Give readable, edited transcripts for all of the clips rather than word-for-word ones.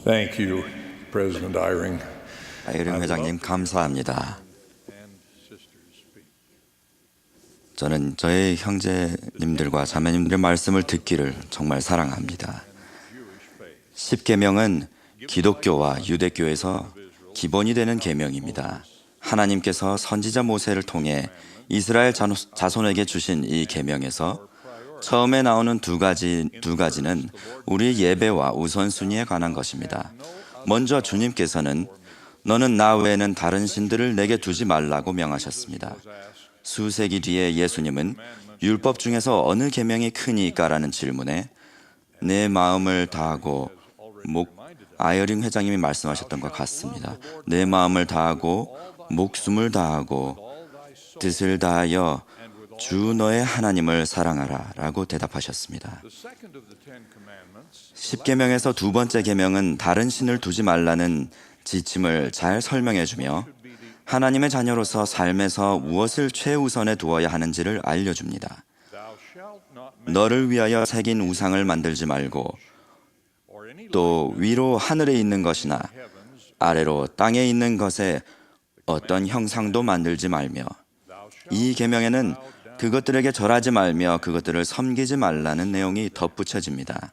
Thank you, President Eyring. 아이링 회장님 감사합니다. 저는 저의 형제님들과 자매님들의 말씀을 듣기를 정말 사랑합니다. 십계명은 기독교와 유대교에서 기본이 되는 계명입니다. 하나님께서 선지자 모세를 통해 이스라엘 자손에게 주신 이 계명에서 처음에 나오는 두 가지는 우리 예배와 우선순위에 관한 것입니다. 먼저 주님께서는 너는 나 외에는 다른 신들을 내게 두지 말라고 명하셨습니다. 수세기 뒤에 예수님은 율법 중에서 어느 계명이 크니까라는 질문에 내 마음을 다하고 아이어링 회장님이 말씀하셨던 것 같습니다. 내 마음을 다하고 목숨을 다하고 뜻을 다하여 주 너의 하나님을 사랑하라 라고 대답하셨습니다. 십계명에서 두 번째 계명은 다른 신을 두지 말라는 지침을 잘 설명해주며 하나님의 자녀로서 삶에서 무엇을 최우선에 두어야 하는지를 알려줍니다. 너를 위하여 새긴 우상을 만들지 말고 또 위로 하늘에 있는 것이나 아래로 땅에 있는 것에 어떤 형상도 만들지 말며 이 계명에는 그것들에게 절하지 말며 그것들을 섬기지 말라는 내용이 덧붙여집니다.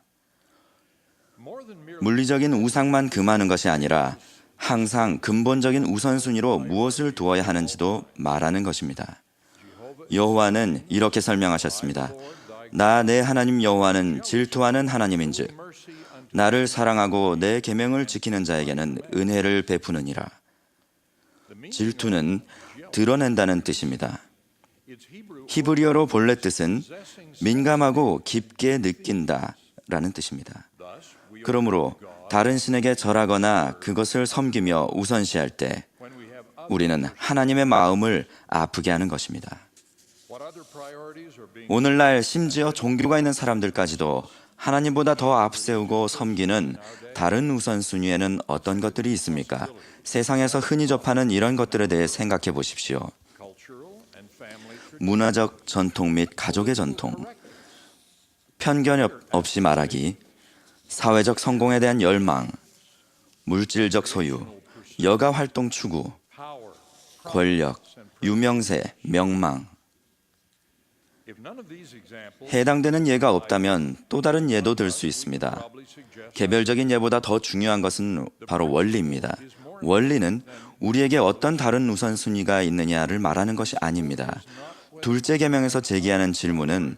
물리적인 우상만 금하는 것이 아니라 항상 근본적인 우선순위로 무엇을 두어야 하는지도 말하는 것입니다. 여호와는 이렇게 설명하셨습니다. 나 내 하나님 여호와는 질투하는 하나님인즉 나를 사랑하고 내 계명을 지키는 자에게는 은혜를 베푸느니라. 질투는 드러낸다는 뜻입니다. 히브리어로 본래 뜻은 민감하고 깊게 느낀다 라는 뜻입니다. 그러므로 다른 신에게 절하거나 그것을 섬기며 우선시할 때 우리는 하나님의 마음을 아프게 하는 것입니다. 오늘날 심지어 종교가 있는 사람들까지도 하나님보다 더 앞세우고 섬기는 다른 우선순위에는 어떤 것들이 있습니까? 세상에서 흔히 접하는 이런 것들에 대해 생각해 보십시오. 문화적 전통 및 가족의 전통, 편견 없이 말하기, 사회적 성공에 대한 열망, 물질적 소유, 여가 활동 추구, 권력, 유명세, 명망. 해당되는 예가 없다면 또 다른 예도 들 수 있습니다. 개별적인 예보다 더 중요한 것은 바로 원리입니다. 원리는 우리에게 어떤 다른 우선순위가 있느냐를 말하는 것이 아닙니다. 둘째 계명에서 제기하는 질문은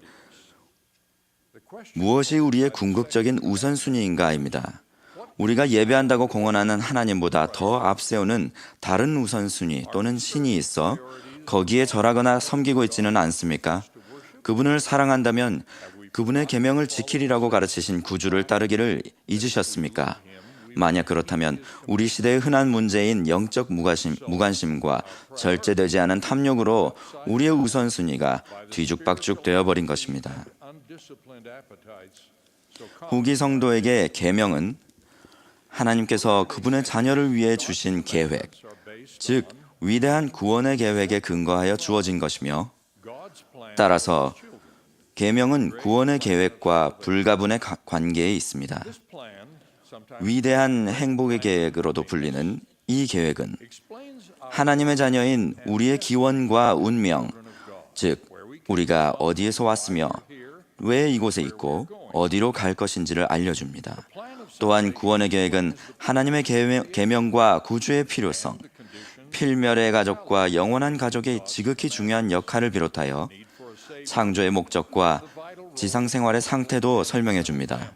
무엇이 우리의 궁극적인 우선순위인가입니다. 우리가 예배한다고 공언하는 하나님보다 더 앞세우는 다른 우선순위 또는 신이 있어 거기에 절하거나 섬기고 있지는 않습니까? 그분을 사랑한다면 그분의 계명을 지키리라고 가르치신 구주를 따르기를 잊으셨습니까? 만약 그렇다면 우리 시대의 흔한 문제인 영적 무관심과 절제되지 않은 탐욕으로 우리의 우선순위가 뒤죽박죽 되어버린 것입니다. 후기 성도에게 계명은 하나님께서 그분의 자녀를 위해 주신 계획, 즉 위대한 구원의 계획에 근거하여 주어진 것이며 따라서 계명은 구원의 계획과 불가분의 관계에 있습니다. 위대한 행복의 계획으로도 불리는 이 계획은 하나님의 자녀인 우리의 기원과 운명, 즉 우리가 어디에서 왔으며 왜 이곳에 있고 어디로 갈 것인지를 알려줍니다. 또한 구원의 계획은 하나님의 계명과 구주의 필요성, 필멸의 가족과 영원한 가족의 지극히 중요한 역할을 비롯하여 창조의 목적과 지상생활의 상태도 설명해 줍니다.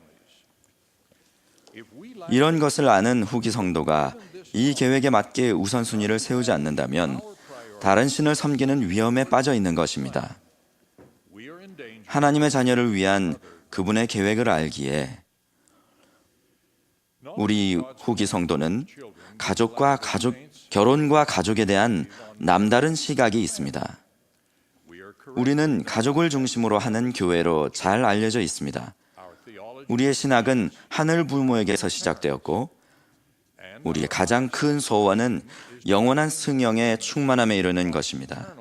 이런 것을 아는 후기 성도가 이 계획에 맞게 우선순위를 세우지 않는다면 다른 신을 섬기는 위험에 빠져 있는 것입니다. 하나님의 자녀를 위한 그분의 계획을 알기에 우리 후기 성도는 결혼과 가족에 대한 남다른 시각이 있습니다. 우리는 가족을 중심으로 하는 교회로 잘 알려져 있습니다. 우리의 신학은 하늘 부모에게서 시작되었고 우리의 가장 큰 소원은 영원한 승영의 충만함에 이르는 것입니다.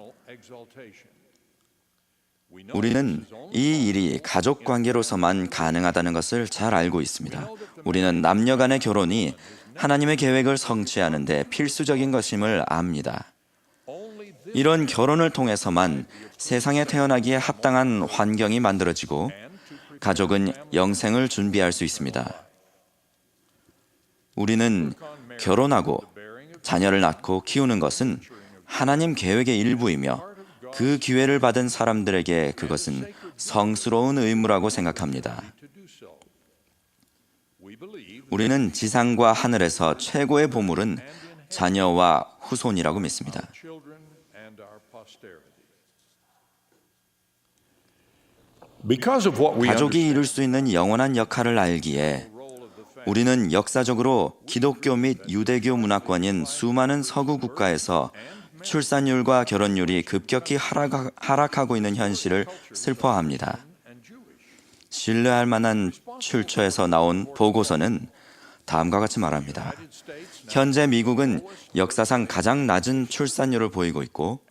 우리는 이 일이 가족 관계로서만 가능하다는 것을 잘 알고 있습니다. 우리는 남녀 간의 결혼이 하나님의 계획을 성취하는 데 필수적인 것임을 압니다. 이런 결혼을 통해서만 세상에 태어나기에 합당한 환경이 만들어지고 가족은 영생을 준비할 수 있습니다. 우리는 결혼하고 자녀를 낳고 키우는 것은 하나님 계획의 일부이며 그 기회를 받은 사람들에게 그것은 성스러운 의무라고 생각합니다. 우리는 지상과 하늘에서 최고의 보물은 자녀와 후손이라고 믿습니다. 가족이 이룰 수 있는 영원한 역할을 알기에 우리는 역사적으로 기독교 및 유대교 문화권인 수많은 서구 국가에서 출산율과 결혼율이 급격히 하락하고 있는 현실을 슬퍼합니다. 신뢰할 만한 출처에서 나온 보고서는 다음과 같이 말합니다. 현재 미국은 역사상 가장 낮은 출산율을 보이고 있고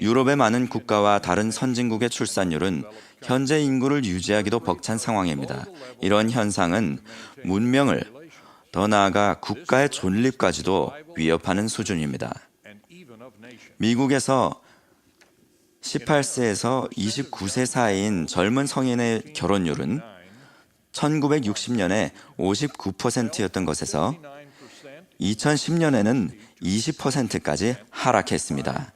유럽의 많은 국가와 다른 선진국의 출산율은 현재 인구를 유지하기도 벅찬 상황입니다. 이런 현상은 문명을, 더 나아가 국가의 존립까지도 위협하는 수준입니다. 미국에서 18세에서 29세 사이인 젊은 성인의 결혼율은 1960년에 59%였던 것에서 2010년에는 20%까지 하락했습니다.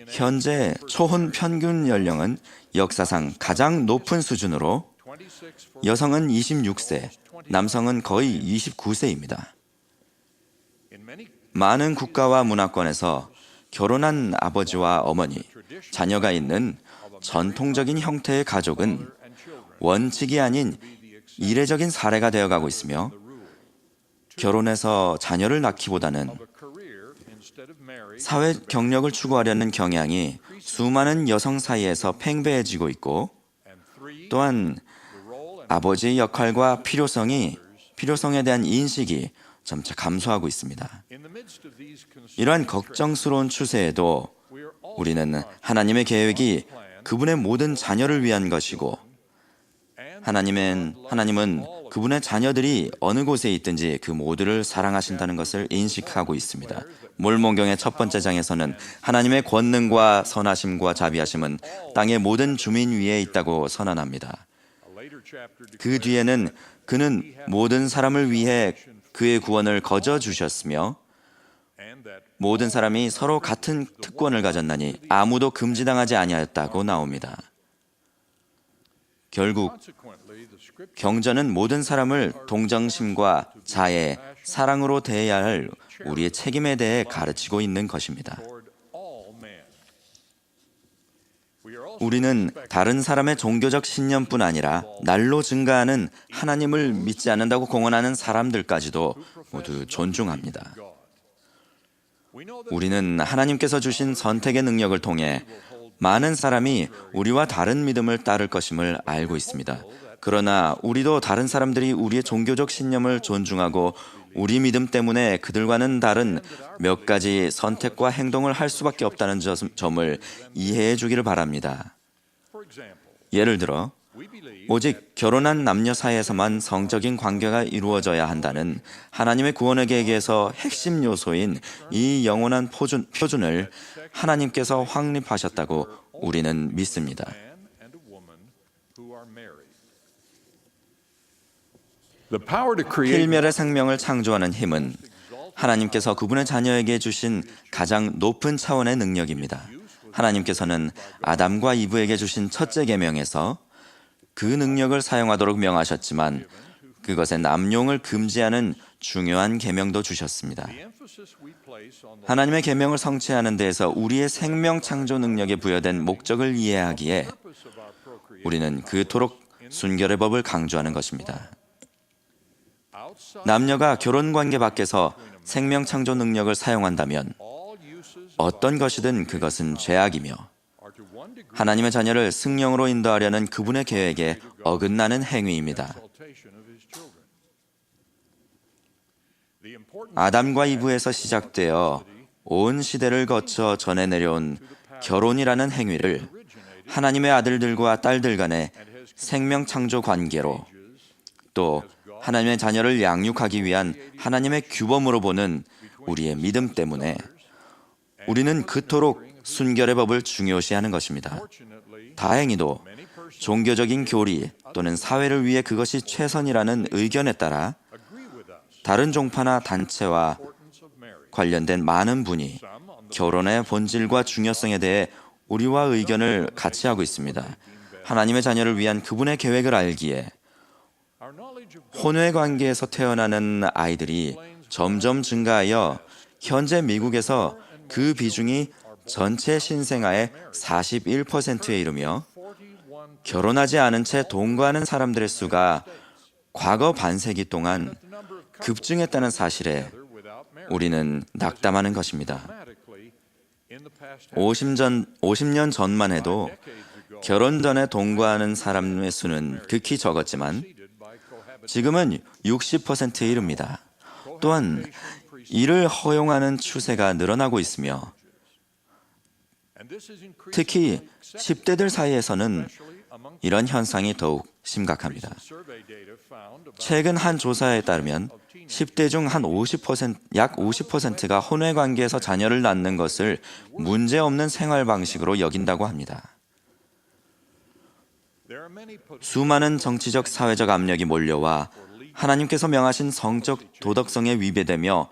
현재 초혼 평균 연령은 역사상 가장 높은 수준으로 여성은 26세, 남성은 거의 29세입니다. 많은 국가와 문화권에서 결혼한 아버지와 어머니, 자녀가 있는 전통적인 형태의 가족은 원칙이 아닌 이례적인 사례가 되어가고 있으며 결혼해서 자녀를 낳기보다는 사회 경력을 추구하려는 경향이 수많은 여성 사이에서 팽배해지고 있고 또한 아버지의 역할과 필요성에 대한 인식이 점차 감소하고 있습니다. 이러한 걱정스러운 추세에도 우리는 하나님의 계획이 그분의 모든 자녀를 위한 것이고 하나님은 그분의 자녀들이 어느 곳에 있든지 그 모두를 사랑하신다는 것을 인식하고 있습니다. 몰몬경의 첫 번째 장에서는 하나님의 권능과 선하심과 자비하심은 땅의 모든 주민 위에 있다고 선언합니다. 그 뒤에는 그는 모든 사람을 위해 그의 구원을 거저 주셨으며 모든 사람이 서로 같은 특권을 가졌나니 아무도 금지당하지 아니하였다고 나옵니다. 결국 경전은 모든 사람을 동정심과 자애, 사랑으로 대해야 할 우리의 책임에 대해 가르치고 있는 것입니다. 우리는 다른 사람의 종교적 신념뿐 아니라 날로 증가하는 하나님을 믿지 않는다고 공언하는 사람들까지도 모두 존중합니다. 우리는 하나님께서 주신 선택의 능력을 통해 많은 사람이 우리와 다른 믿음을 따를 것임을 알고 있습니다. 그러나 우리도 다른 사람들이 우리의 종교적 신념을 존중하고 우리 믿음 때문에 그들과는 다른 몇 가지 선택과 행동을 할 수밖에 없다는 점을 이해해 주기를 바랍니다. 예를 들어 오직 결혼한 남녀 사이에서만 성적인 관계가 이루어져야 한다는 하나님의 구원의 계획에서 핵심 요소인 이 영원한 표준을 하나님께서 확립하셨다고 우리는 믿습니다. 필멸의 생명을 창조하는 힘은 하나님께서 그분의 자녀에게 주신 가장 높은 차원의 능력입니다. 하나님께서는 아담과 이브에게 주신 첫째 계명에서 그 능력을 사용하도록 명하셨지만 그것의 남용을 금지하는 중요한 계명도 주셨습니다. 하나님의 계명을 성취하는 데에서 우리의 생명 창조 능력에 부여된 목적을 이해하기에 우리는 그토록 순결의 법을 강조하는 것입니다. 남녀가 결혼 관계 밖에서 생명 창조 능력을 사용한다면 어떤 것이든 그것은 죄악이며 하나님의 자녀를 승령으로 인도하려는 그분의 계획에 어긋나는 행위입니다. 아담과 이브에서 시작되어 온 시대를 거쳐 전해 내려온 결혼이라는 행위를 하나님의 아들들과 딸들 간의 생명 창조 관계로, 또 하나님의 자녀를 양육하기 위한 하나님의 규범으로 보는 우리의 믿음 때문에 우리는 그토록 순결의 법을 중요시하는 것입니다. 다행히도 종교적인 교리 또는 사회를 위해 그것이 최선이라는 의견에 따라 다른 종파나 단체와 관련된 많은 분이 결혼의 본질과 중요성에 대해 우리와 의견을 같이 하고 있습니다. 하나님의 자녀를 위한 그분의 계획을 알기에 혼외 관계에서 태어나는 아이들이 점점 증가하여 현재 미국에서 그 비중이 전체 신생아의 41%에 이르며 결혼하지 않은 채 동거하는 사람들의 수가 과거 반세기 동안 급증했다는 사실에 우리는 낙담하는 것입니다. 50년 전만 해도 결혼 전에 동거하는 사람의 수는 극히 적었지만 지금은 60%에 이릅니다. 또한 이를 허용하는 추세가 늘어나고 있으며 특히 10대들 사이에서는 이런 현상이 더욱 심각합니다. 최근 한 조사에 따르면 10대 중 약 50%가 혼외 관계에서 자녀를 낳는 것을 문제없는 생활 방식으로 여긴다고 합니다. 수많은 정치적 사회적 압력이 몰려와 하나님께서 명하신 성적 도덕성에 위배되며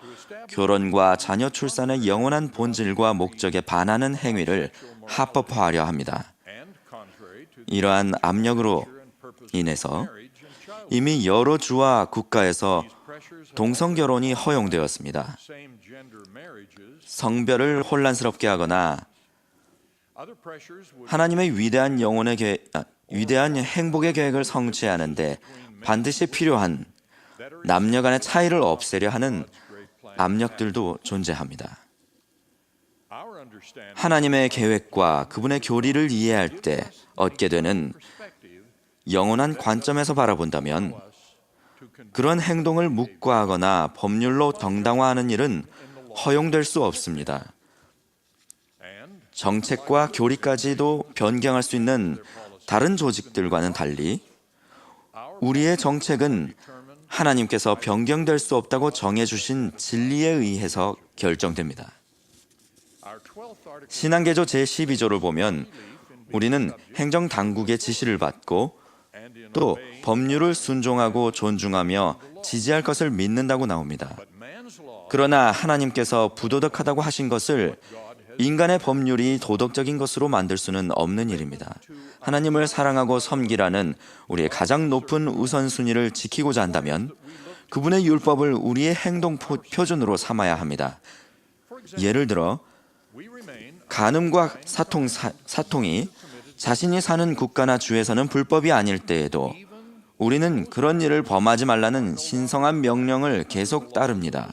결혼과 자녀 출산의 영원한 본질과 목적에 반하는 행위를 합법화하려 합니다. 이러한 압력으로 인해서 이미 여러 주와 국가에서 동성결혼이 허용되었습니다. 성별을 혼란스럽게 하거나 하나님의 위대한 행복의 계획을 성취하는데 반드시 필요한 남녀 간의 차이를 없애려 하는 압력들도 존재합니다. 하나님의 계획과 그분의 교리를 이해할 때 얻게 되는 영원한 관점에서 바라본다면 그런 행동을 묵과하거나 법률로 정당화하는 일은 허용될 수 없습니다. 정책과 교리까지도 변경할 수 있는 다른 조직들과는 달리 우리의 정책은 하나님께서 변경될 수 없다고 정해주신 진리에 의해서 결정됩니다. 신앙개조 제12조를 보면 우리는 행정당국의 지시를 받고 또 법률을 순종하고 존중하며 지지할 것을 믿는다고 나옵니다. 그러나 하나님께서 부도덕하다고 하신 것을 인간의 법률이 도덕적인 것으로 만들 수는 없는 일입니다. 하나님을 사랑하고 섬기라는 우리의 가장 높은 우선순위를 지키고자 한다면 그분의 율법을 우리의 행동 표준으로 삼아야 합니다. 예를 들어 간음과 사통이 자신이 사는 국가나 주에서는 불법이 아닐 때에도 우리는 그런 일을 범하지 말라는 신성한 명령을 계속 따릅니다.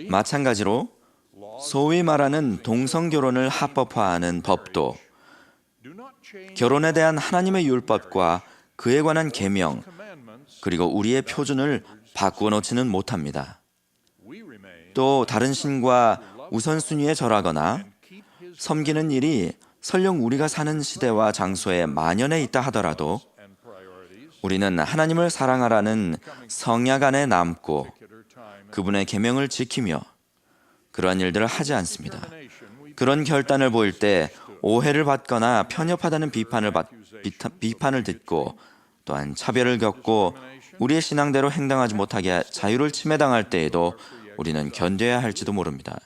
마찬가지로 소위 말하는 동성결혼을 합법화하는 법도 결혼에 대한 하나님의 율법과 그에 관한 계명 그리고 우리의 표준을 바꾸어 놓지는 못합니다. 또 다른 신과 우선순위에 절하거나 섬기는 일이 설령 우리가 사는 시대와 장소에 만연해 있다 하더라도 우리는 하나님을 사랑하라는 성약 안에 남고 그분의 계명을 지키며 그러한 일들을 하지 않습니다. 그런 결단을 보일 때 오해를 받거나 편협하다는 비판을 듣고 또한 차별을 겪고 우리의 신앙대로 행동하지 못하게 자유를 침해당할 때에도 우리는 견뎌야 할지도 모릅니다.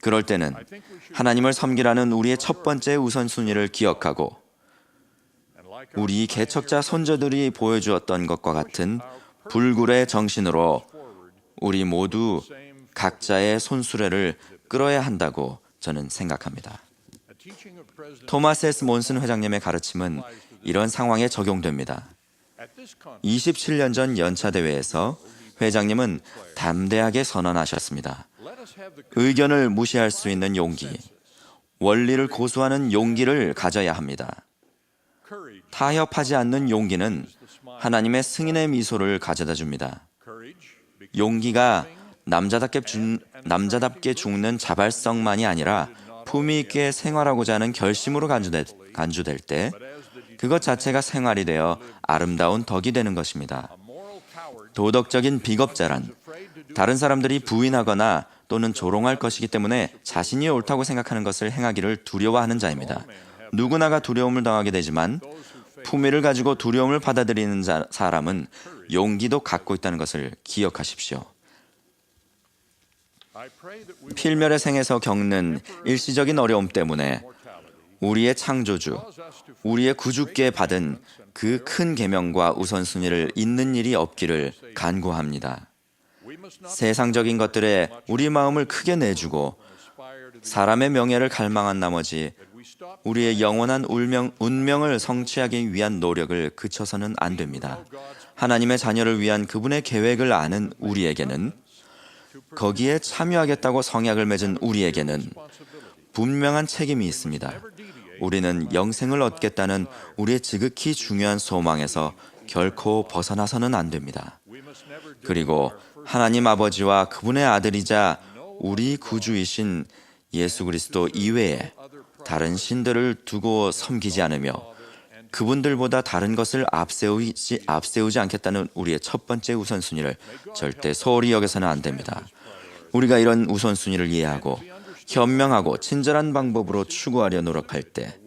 그럴 때는 하나님을 섬기라는 우리의 첫 번째 우선순위를 기억하고 우리 개척자 선조들이 보여주었던 것과 같은 불굴의 정신으로 우리 모두 각자의 손수레를 끌어야 한다고 저는 생각합니다. 토마스 S. 몬슨 회장님의 가르침은 이런 상황에 적용됩니다. 27년 전 연차 대회에서 회장님은 담대하게 선언하셨습니다. 의견을 무시할 수 있는 용기, 원리를 고수하는 용기를 가져야 합니다. 타협하지 않는 용기는 하나님의 승인의 미소를 가져다 줍니다. 용기가 남자답게 죽는 자발성만이 아니라 품위 있게 생활하고자 하는 결심으로 간주될 때 그것 자체가 생활이 되어 아름다운 덕이 되는 것입니다. 도덕적인 비겁자란 다른 사람들이 부인하거나 또는 조롱할 것이기 때문에 자신이 옳다고 생각하는 것을 행하기를 두려워하는 자입니다. 누구나가 두려움을 당하게 되지만 품위를 가지고 두려움을 받아들이는 사람은 용기도 갖고 있다는 것을 기억하십시오. 필멸의 생에서 겪는 일시적인 어려움 때문에 우리의 창조주, 우리의 구주께 받은 그 큰 계명과 우선순위를 잊는 일이 없기를 간구합니다. 세상적인 것들에 우리 마음을 크게 내주고 사람의 명예를 갈망한 나머지 우리의 영원한 운명을 성취하기 위한 노력을 그쳐서는 안 됩니다. 하나님의 자녀를 위한 그분의 계획을 아는 우리에게는, 거기에 참여하겠다고 성약을 맺은 우리에게는 분명한 책임이 있습니다. 우리는 영생을 얻겠다는 우리의 지극히 중요한 소망에서 결코 벗어나서는 안 됩니다. 그리고 하나님 아버지와 그분의 아들이자 우리 구주이신 예수 그리스도 이외에 다른 신들을 두고 섬기지 않으며 그분들보다 다른 것을 앞세우지 않겠다는 우리의 첫 번째 우선순위를 절대 소홀히 여겨서는 안 됩니다. 우리가 이런 우선순위를 이해하고 현명하고 친절한 방법으로 추구하려 노력할 때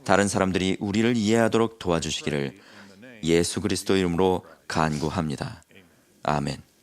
다른 사람들이 우리를 이해하도록 도와주시기를 예수 그리스도 이름으로 간구합니다. 아멘.